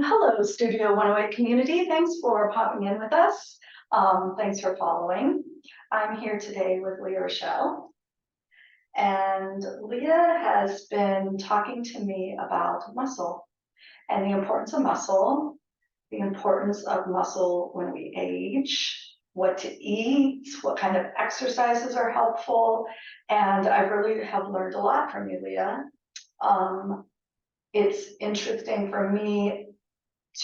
Hello, Studio 108 community. Thanks for popping in with us. Thanks for following. I'm here today with Leah Rachelle. And Leah has been talking to me about muscle and the importance of muscle, the importance of muscle when we age, what to eat, what kind of exercises are helpful. And I really have learned a lot from you, Leah. It's interesting for me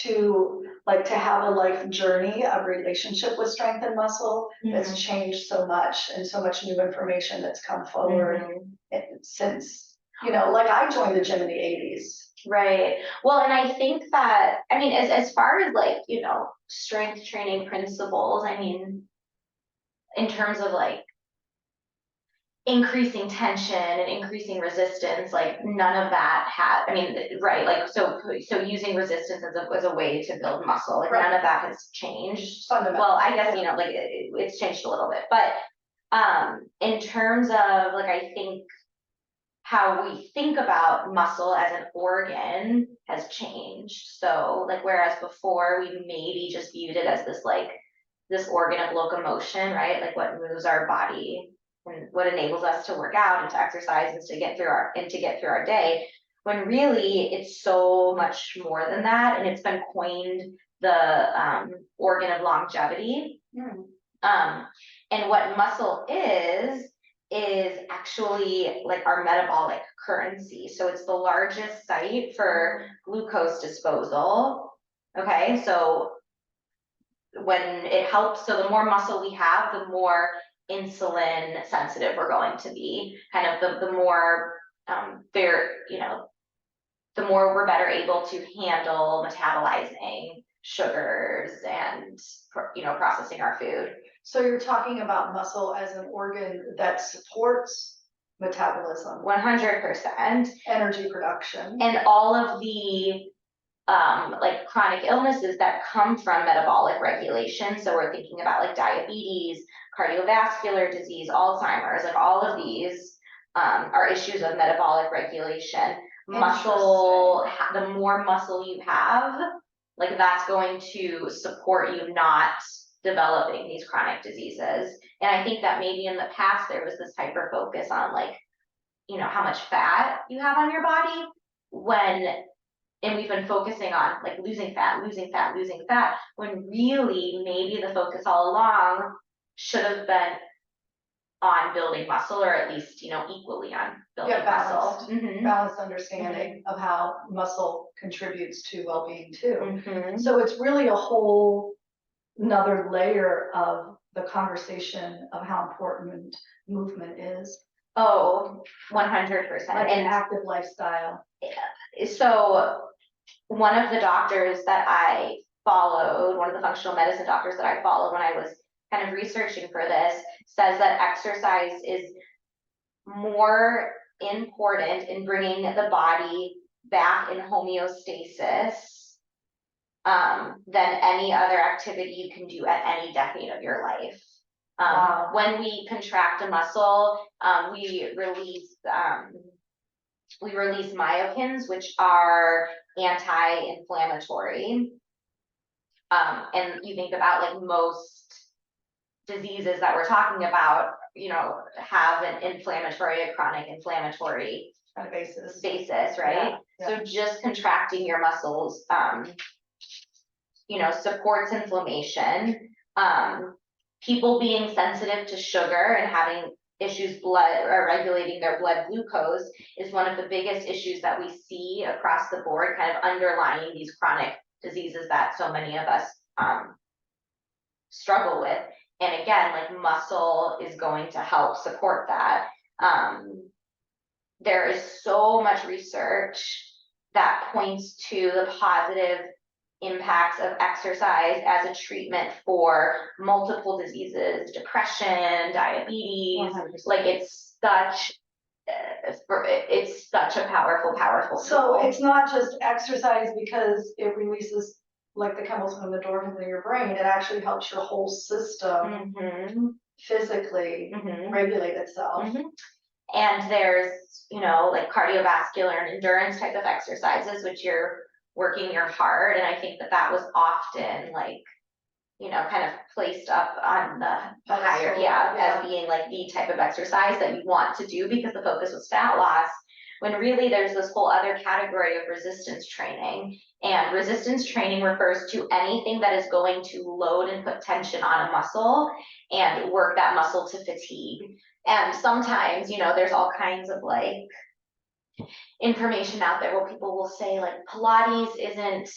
to have a life journey of relationship with strength and muscle that's changed so much, and so much new information that's come forward since, I joined the gym in the 80s. Right. Well, and I think that, I mean, as far as strength training principles, I mean, in terms of increasing tension and increasing resistance, none of that I mean, right, so using resistance as a way to build muscle, Right. None of that has changed. Fundamentally. Well, I guess, it's changed a little bit, but in terms of I think how we think about muscle as an organ has changed. So whereas before we maybe just viewed it as this organ of locomotion, right? What moves our body and what enables us to work out and to exercise and to get through our day, when really it's so much more than that. And it's been coined the organ of longevity. And what muscle is actually our metabolic currency. So it's the largest site for glucose disposal. Okay, so when it helps, so the more muscle we have, the more insulin sensitive we're going to be. Kind of the more the more we're better able to handle metabolizing sugars and processing our food. So you're talking about muscle as an organ that supports metabolism, 100%, energy production, and all of the chronic illnesses that come from metabolic regulation. So we're thinking about diabetes, cardiovascular disease, Alzheimer's, all of these are issues of metabolic regulation. Muscle, the more muscle you have, that's going to support you not developing these chronic diseases. And I think that maybe in the past there was this hyper focus on how much fat you have on your body, and we've been focusing on losing fat, when really maybe the focus all along should have been on building muscle, or at least equally on building muscle. Balanced understanding of how muscle contributes to well-being too. So it's really a whole another layer of the conversation of how important movement is. Oh, 100%. An active lifestyle. So one of the doctors that I followed, one of the functional medicine doctors that I followed when I was kind of researching for this, says that exercise is more important in bringing the body back in homeostasis than any other activity you can do at any decade of your life. When we contract a muscle, we release myokines, which are anti-inflammatory. And you think about most diseases that we're talking about, have an inflammatory, a chronic inflammatory basis, right? Yeah. So just contracting your muscles, supports inflammation. People being sensitive to sugar and having issues regulating their blood glucose is one of the biggest issues that we see across the board, kind of underlying these chronic diseases that so many of us struggle with. And again, muscle is going to help support that. There is so much research that points to the positive impacts of exercise as a treatment for multiple diseases, depression, diabetes. 100%. It's such a powerful tool. So it's not just exercise because it releases the chemicals from the endorphins in your brain. It actually helps your whole system physically regulate itself. And there's cardiovascular and endurance type of exercises, which you're working your heart, and I think that that was often like, you know, kind of placed up on the higher, as being like the type of exercise that you want to do because the focus was fat loss, when really there's this whole other category of resistance training. And resistance training refers to anything that is going to load and put tension on a muscle and work that muscle to fatigue. And sometimes, you know, there's all kinds of like information out there where people will say like Pilates isn't,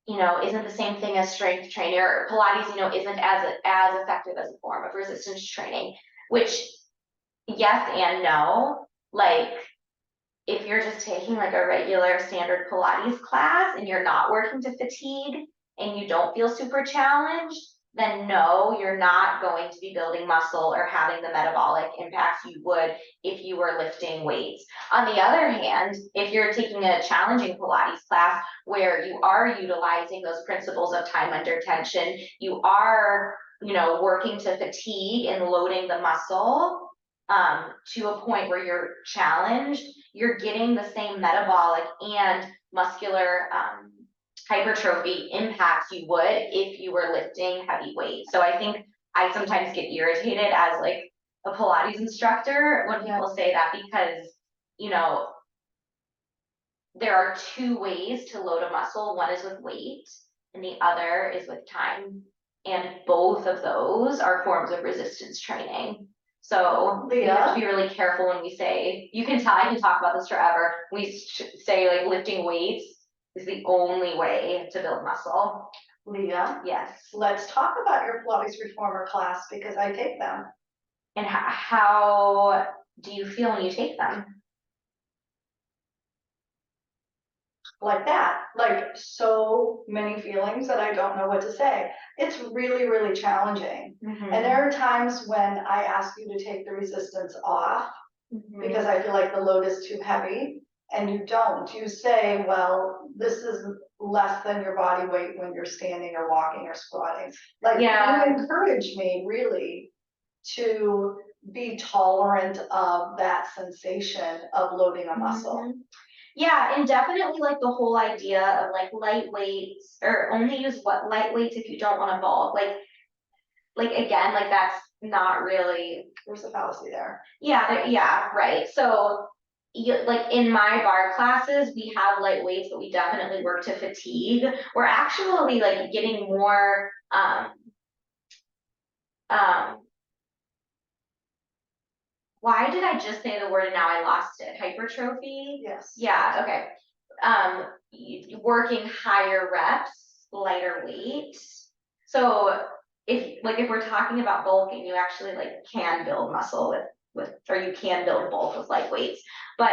you know, isn't the same thing as strength training, or Pilates, you know, isn't as effective as a form of resistance training, which yes and no. Like if you're just taking like a regular standard Pilates class and you're not working to fatigue and you don't feel super challenged, then no, you're not going to be building muscle or having the metabolic impacts you would if you were lifting weights. On the other hand, if you're taking a challenging Pilates class where you are utilizing those principles of time under tension, you are, you know, working to fatigue and loading the muscle to a point where you're challenged, you're getting the same metabolic and muscular hypertrophy impacts you would if you were lifting heavy weights. So I think I sometimes get irritated as like a Pilates instructor when people say that, because, you know, there are two ways to load a muscle. One is with weight and the other is with time. And both of those are forms of resistance training. So we have to be really careful when we say, you can tell, I can talk about this forever. We say like lifting weights is the only way to build muscle. Leah, yes. Let's talk about your Pilates reformer class because I take them. And how do you feel when you take them? Like that, like so many feelings that I don't know what to say. It's really, really challenging. And there are times when I ask you to take the resistance off because I feel like the load is too heavy, and you don't. You say, well, this is less than your body weight when you're standing or walking or squatting. Like you encourage me really to be tolerant of that sensation of loading a muscle. Yeah, and definitely like the whole idea of like light weights, or only use what light weights if you don't want to bulk. Like again, like that's not really, there's a fallacy there. Yeah, right. So like in my barre classes, we have light weights, but we definitely work to fatigue. We're actually like getting more why did I just say the word and now I lost it? Hypertrophy? Yes. Yeah, okay. Working higher reps, lighter weight. So if we're talking about bulking, you actually like can build muscle with or you can build bulk with light weights. But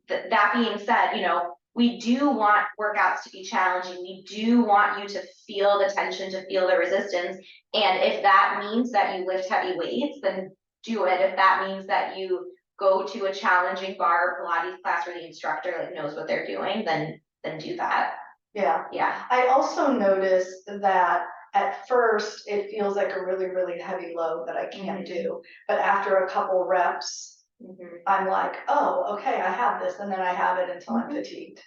that being said, you know, we do want workouts to be challenging. We do want you to feel the tension, to feel the resistance. And if that means that you lift heavy weights, then do it. If that means that you go to a challenging barre or Pilates class where the instructor like knows what they're doing, then do that. Yeah. I also noticed that at first it feels like a really, really heavy load that I can't do. But after a couple reps, I'm like, oh, okay, I have this, and then I have it until I'm fatigued.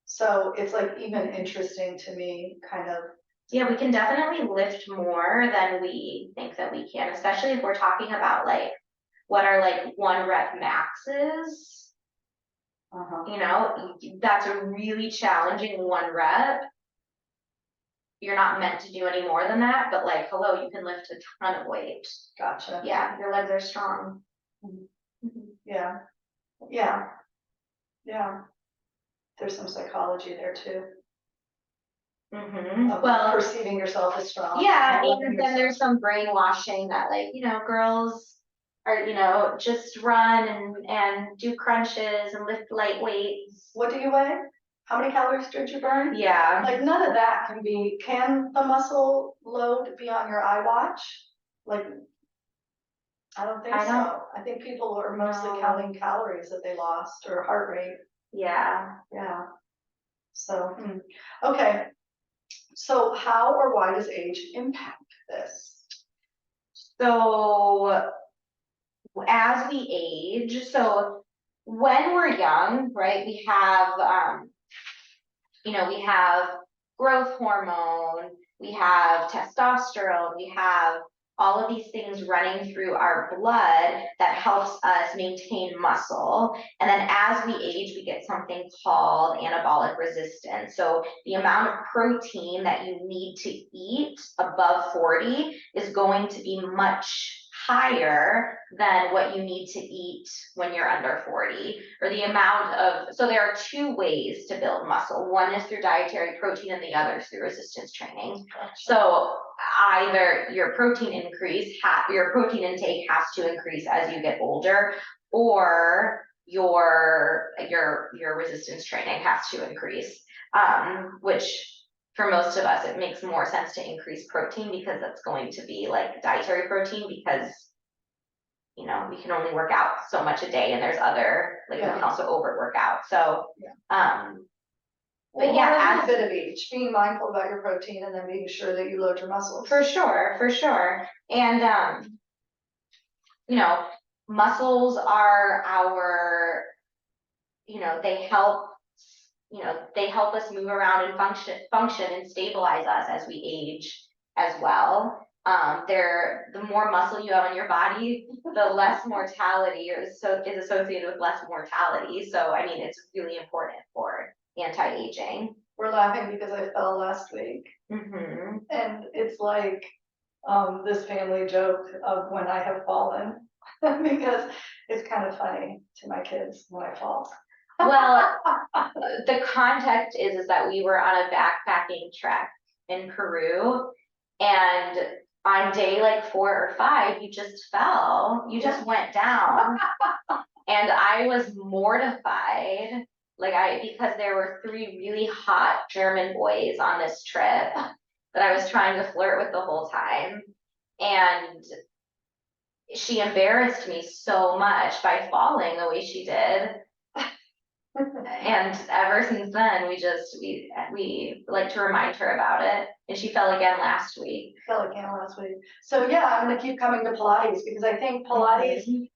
So it's like even interesting to me, kind of. Yeah, we can definitely lift more than we think that we can, especially if we're talking about like what are like 1 rep maxes. You know, that's a really challenging 1 rep. You're not meant to do any more than that, but like, hello, you can lift a ton of weight. Gotcha. Yeah, your legs are strong. Yeah. There's some psychology there too. Well, perceiving yourself as strong. Yeah, and then there's some brainwashing that like, you know, girls are, you know, just run and do crunches and lift light weights. What do you weigh? How many calories did you burn? Yeah. Like none of that can the muscle load be on your iWatch? Like, I don't think so. I think people are mostly counting calories that they lost or heart rate. Yeah. So, okay. So how or why does age impact this? So as we age, so when we're young, right, we have you know, we have growth hormone, we have testosterone, we have all of these things running through our blood that helps us maintain muscle. And then as we age, we get something called anabolic resistance. So the amount of protein that you need to eat above 40 is going to be much higher than what you need to eat when you're under 40, or the amount of, so there are two ways to build muscle. One is through dietary protein and the other is through resistance training. So either your protein your protein intake has to increase as you get older, or your resistance training has to increase, which for most of us, it makes more sense to increase protein because that's going to be like dietary protein, because you know, we can only work out so much a day and there's other, like we can also overwork out. So, But yeah, a little bit of each, being mindful about your protein and then being sure that you load your muscles. for sure. And, you know, muscles are our, you know, they help us move around and function and stabilize us as we age as well. The more muscle you have on your body, the less mortality is associated with less mortality. So, I mean, it's really important for anti-aging. We're laughing because I fell last week. Mm-hmm. And it's like this family joke of when I have fallen because it's kind of funny to my kids when I fall. Well, the context is that we were on a backpacking trek in Peru, and on day like 4 or 5, you just fell. You just went down. And I was mortified, because there were 3 really hot German boys on this trip that I was trying to flirt with the whole time. And she embarrassed me so much by falling the way she did. And ever since then, we like to remind her about it. And she fell again last week. So yeah, I'm gonna keep coming to Pilates because I think Pilates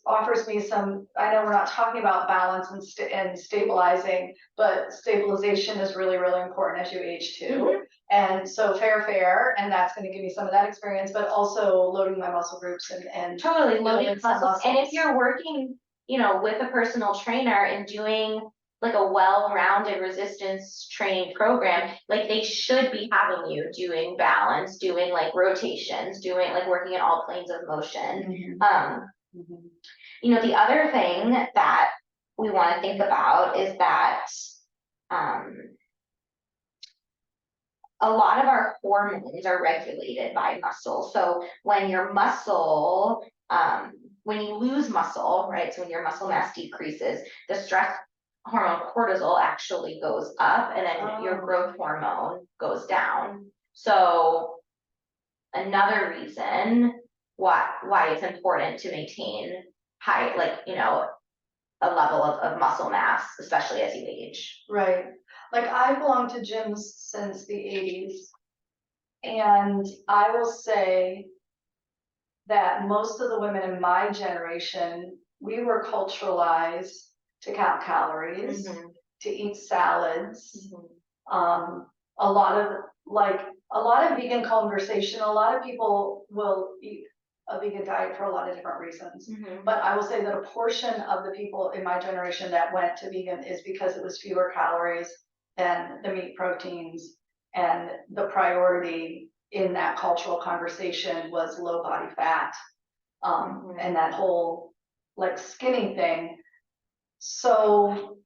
offers me some. I know we're not talking about balance and stabilizing, but stabilization is really important as you age too. And so fair, and that's going to give me some of that experience, but also loading my muscle groups and totally loading muscles. And if you're working, you know, with a personal trainer and doing like a well-rounded resistance training program, like they should be having you doing balance, doing like rotations, doing like working in all planes of motion. You know, the other thing that we want to think about is that a lot of our hormones are regulated by muscle. So when your muscle, when you lose muscle, right? So when your muscle mass decreases, the stress hormone cortisol actually goes up, and then your growth hormone goes down. So another reason why it's important to maintain high, like, you know, a level of muscle mass, especially as you age. Right. Like I belong to gyms since the 80s, and I will say that most of the women in my generation, we were culturalized to count calories, to eat salads. A lot of vegan conversation. A lot of people will eat a vegan diet for a lot of different reasons. But I will say that a portion of the people in my generation that went to vegan is because it was fewer calories than the meat proteins, and the priority in that cultural conversation was low body fat, and that whole like skinny thing. So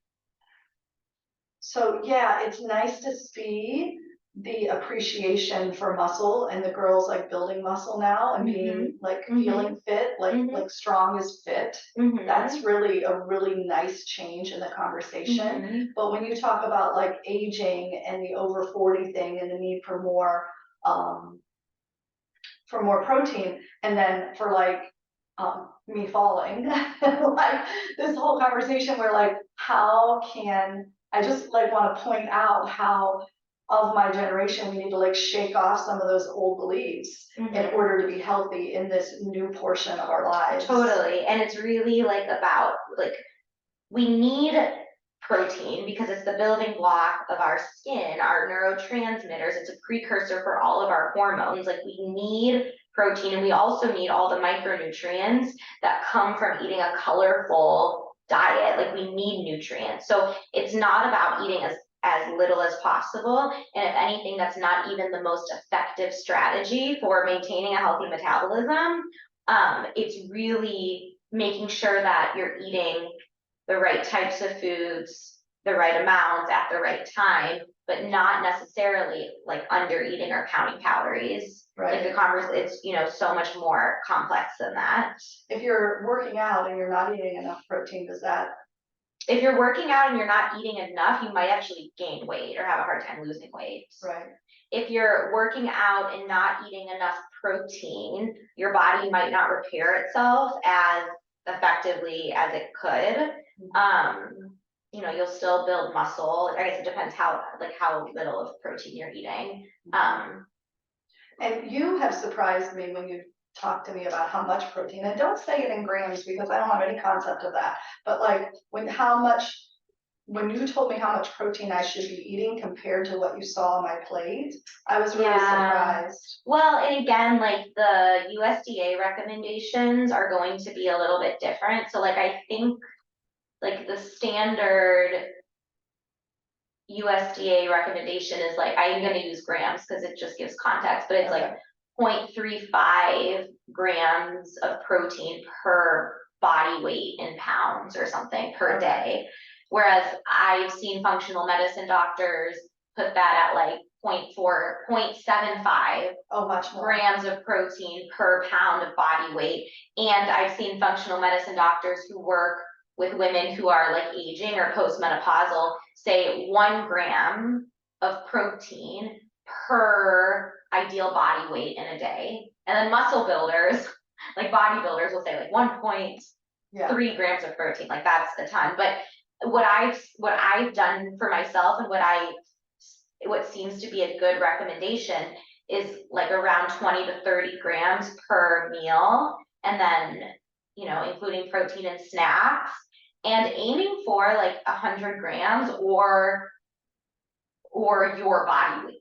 yeah, it's nice to see the appreciation for muscle and the girls like building muscle now and being like feeling fit, like strong is fit. That's really a really nice change in the conversation. But when you talk about like aging and the over 40 thing and the need for more protein, and then for like me falling, like this whole conversation where like how can I just like want to point out how of my generation we need to like shake off some of those old beliefs in order to be healthy in this new portion of our lives. Totally. And it's really like about like we need protein because it's the building block of our skin, our neurotransmitters. It's a precursor for all of our hormones. Like we need protein, and we also need all the micronutrients that come from eating a colorful diet. Like we need nutrients. So it's not about eating as little as possible. And if anything, that's not even the most effective strategy for maintaining a healthy metabolism. It's really making sure that you're eating the right types of foods, the right amounts at the right time, but not necessarily like under eating or counting calories. Right. Like it's, you know, so much more complex than that. If you're working out and you're not eating enough protein, does that? If you're working out and you're not eating enough, you might actually gain weight or have a hard time losing weight. Right. If you're working out and not eating enough protein, your body might not repair itself as effectively as it could. You know, you'll still build muscle. I guess it depends how little of protein you're eating. And you have surprised me when you talk to me about how much protein, and don't say it in grams because I don't have any concept of that, but like when you told me how much protein I should be eating compared to what you saw on my plate, I was really surprised. Well, and again, like the USDA recommendations are going to be a little bit different. So like I think like the standard USDA recommendation is like, I'm gonna use grams because it just gives context, but it's like 0.35 grams of protein per body weight in pounds or something per day. Whereas I've seen functional medicine doctors put that at like 0.75 much more grams of protein per pound of body weight. And I've seen functional medicine doctors who work with women who are like aging or postmenopausal say 1 gram of protein per ideal body weight in a day. And then muscle builders, like bodybuilders, will say like 1.3 grams of protein. Like that's a ton. But what I've done for myself and what seems to be a good recommendation is like around 20 to 30 grams per meal. And then, you know, including protein and snacks, and aiming for like 100 grams or your body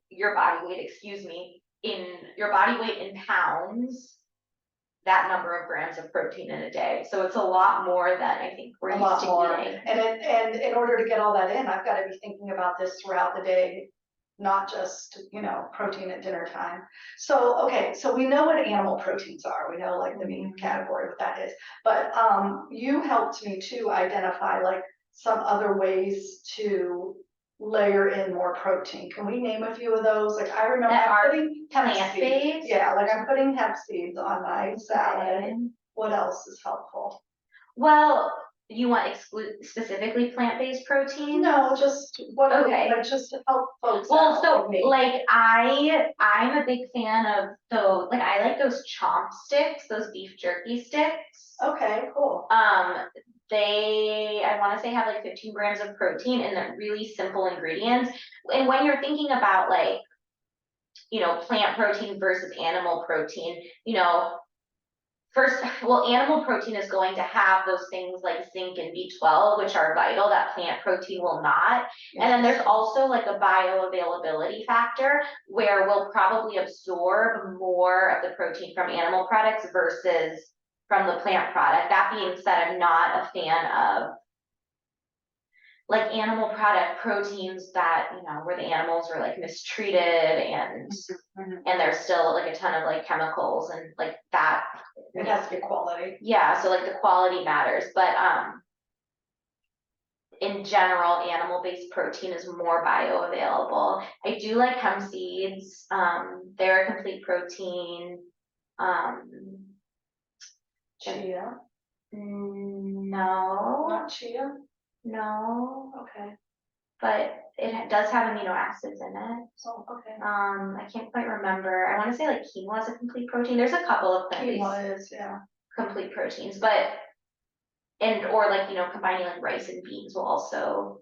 weight, excuse me, in your body weight in pounds, that number of grams of protein in a day. So it's a lot more than I think we're used to eating. And in order to get all that in, I've got to be thinking about this throughout the day, not just, you know, protein at dinner time. So, okay, so we know what animal proteins are. We know like the meat category, what that is. But you helped me to identify like some other ways to layer in more protein. Can we name a few of those? Like I remember putting hemp seeds. Yeah, like I'm putting hemp seeds on my salad. Okay. What else is helpful? Well, you want specifically plant-based protein? No, just what? Okay, like just to help folks. Well, so like I'm a big fan of those. Like I like those chomp sticks, those beef jerky sticks. Okay, cool. I want to say have like 15 grams of protein and they're really simple ingredients. And when you're thinking about like, you know, plant protein versus animal protein, you know, first, well, animal protein is going to have those things like zinc and B12, which are vital, that plant protein will not. Yes. And then there's also like a bioavailability factor where we'll probably absorb more of the protein from animal products versus from the plant product. That being said, I'm not a fan of like animal product proteins that, you know, where the animals were like mistreated and there's still like a ton of like chemicals and like that. It has to be quality. Yeah, so like the quality matters, but in general, animal-based protein is more bioavailable. I do like hemp seeds. They're a complete protein. Chia? No. Not chia? No. Okay. But it does have amino acids in it. Oh, okay. I can't quite remember. I want to say like quinoa is a complete protein. There's a couple of quinoa is, yeah, complete proteins, but or like, you know, combining like rice and beans will also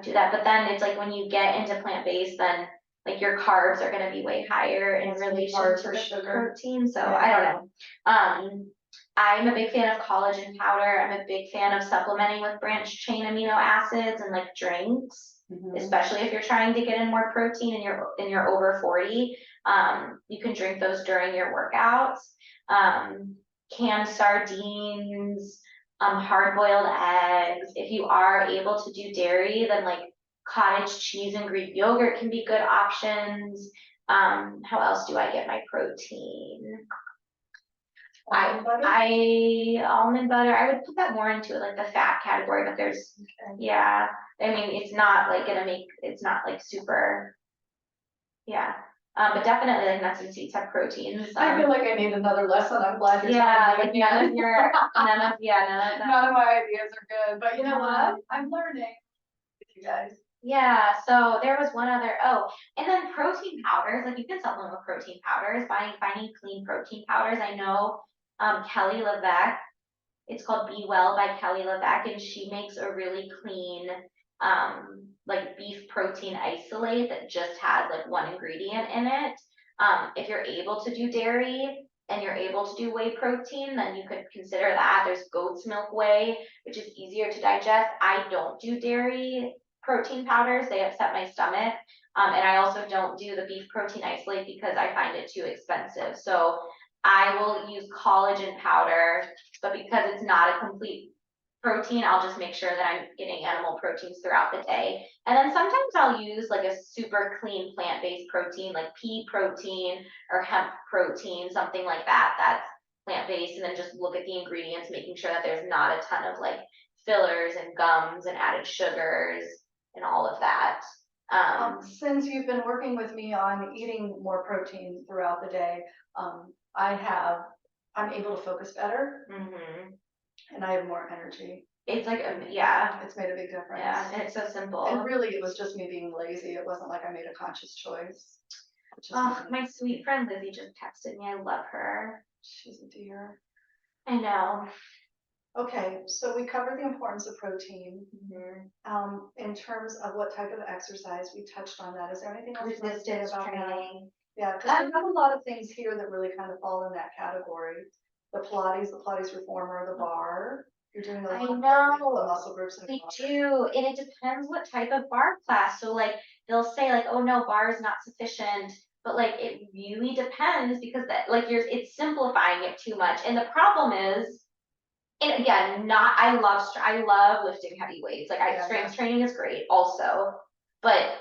do that. But then it's like when you get into plant-based, then like your carbs are going to be way higher in relation to the sugar protein. So yeah. I don't know. I'm a big fan of collagen powder. I'm a big fan of supplementing with branched chain amino acids and like drinks, especially if you're trying to get in more protein and you're over 40. You can drink those during your workouts. Canned sardines, hard-boiled eggs. If you are able to do dairy, then like cottage cheese and Greek yogurt can be good options. How else do I get my protein? Almond butter? Almond butter, I would put that more into like the fat category, but there's, yeah, I mean, it's not like it's not like super, yeah. But definitely like nuts and seeds have proteins. I feel like I need another lesson. I'm glad you're Yeah, telling like me none again. of your, none of that. None of my ideas are good, but you know what? I'm learning with you guys. Yeah, so there was one other, and then protein powders, like you can supplement with protein powders, finding clean protein powders. I know, Kelly LeVeque, it's called Be Well by Kelly LeVeque, and she makes a really clean, like beef protein isolate that just has like one ingredient in it. If you're able to do dairy and you're able to do whey protein, then you could consider that. There's goat's milk whey, which is easier to digest. I don't do dairy protein powders, they upset my stomach. And I also don't do the beef protein isolate because I find it too expensive. So I will use collagen powder, but because it's not a complete protein, I'll just make sure that I'm getting animal proteins throughout the day. And then sometimes I'll use like a super clean plant-based protein, like pea protein or hemp protein, something like that, that's plant-based, and then just look at the ingredients, making sure that there's not a ton of like fillers and gums and added sugars and all of that. Since you've been working with me on eating more protein throughout the day, I'm able to focus better and I have more energy. It's like, yeah, It's made a big difference. yeah, and it's so simple. And really, it was just me being lazy. It wasn't like I made a conscious choice. Oh, my sweet friend Lizzie just texted me. I love her. She's a dear. I know. Okay, so we covered the importance of protein. In terms of what type of exercise, we touched on that. Is there anything else you want to say Resistance about that? training. Yeah, because we have a lot of things here that really kind of fall in that category. The Pilates reformer, the barre. You're doing a I lot know. of muscle groups. We do, and it depends what type of barre class. So like they'll say like, oh no, barre is not sufficient, but like it really depends because that like it's simplifying it too much. And the problem is, and again, I love lifting heavy weights. Like strength training is great also, but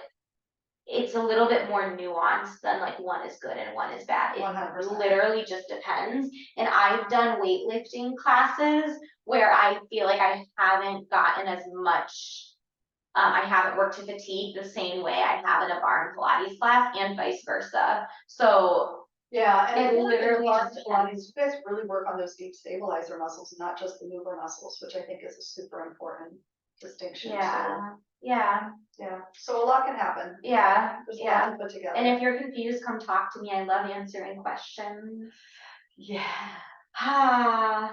it's a little bit more nuanced than like one is good and one is bad. It 100%. literally just depends. And I've done weightlifting classes where I feel like I haven't gotten as much, I haven't worked to fatigue the same way I have in a barre and Pilates class and vice versa. So yeah, and it literally just Pilates, you guys really work on those deep stabilizer muscles, not just the mover muscles, which I think is a super important distinction. Yeah. Yeah. Yeah. So a lot can happen. Yeah. There's a lot to put together. And if you're confused, come talk to me. I love answering questions. Yeah.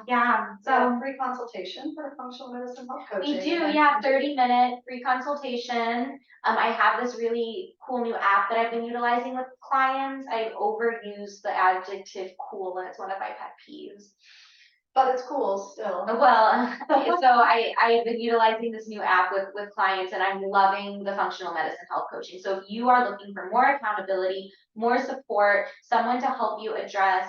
Yeah. So free consultation for functional medicine health coaching. We do, yeah, 30-minute free consultation. I have this really cool new app that I've been utilizing with clients. I've overused the adjective cool, and it's one of my pet peeves. But it's cool still. Well, so I've been utilizing this new app with clients, and I'm loving the functional medicine health coaching. So if you are looking for more accountability, more support, someone to help you address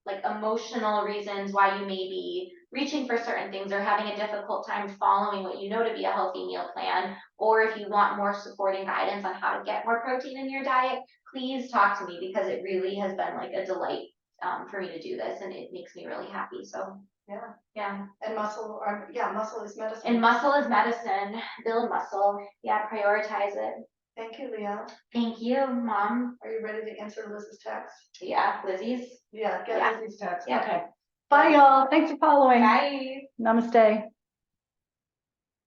like emotional reasons why you may be reaching for certain things or having a difficult time following what you know to be a healthy meal plan, or if you want more support and guidance on how to get more protein in your diet, please talk to me because it really has been like a delight for me to do this, and it makes me really happy. So yeah. And muscle is medicine. And muscle is medicine. Build muscle. Yeah, prioritize it. Thank you, Leah. Thank you, Mom. Are you ready to answer Liz's text? Yeah, Lizzie's. Yeah, get Lizzie's text. Yeah. Okay. Bye, y'all. Thanks for following. Bye. Namaste.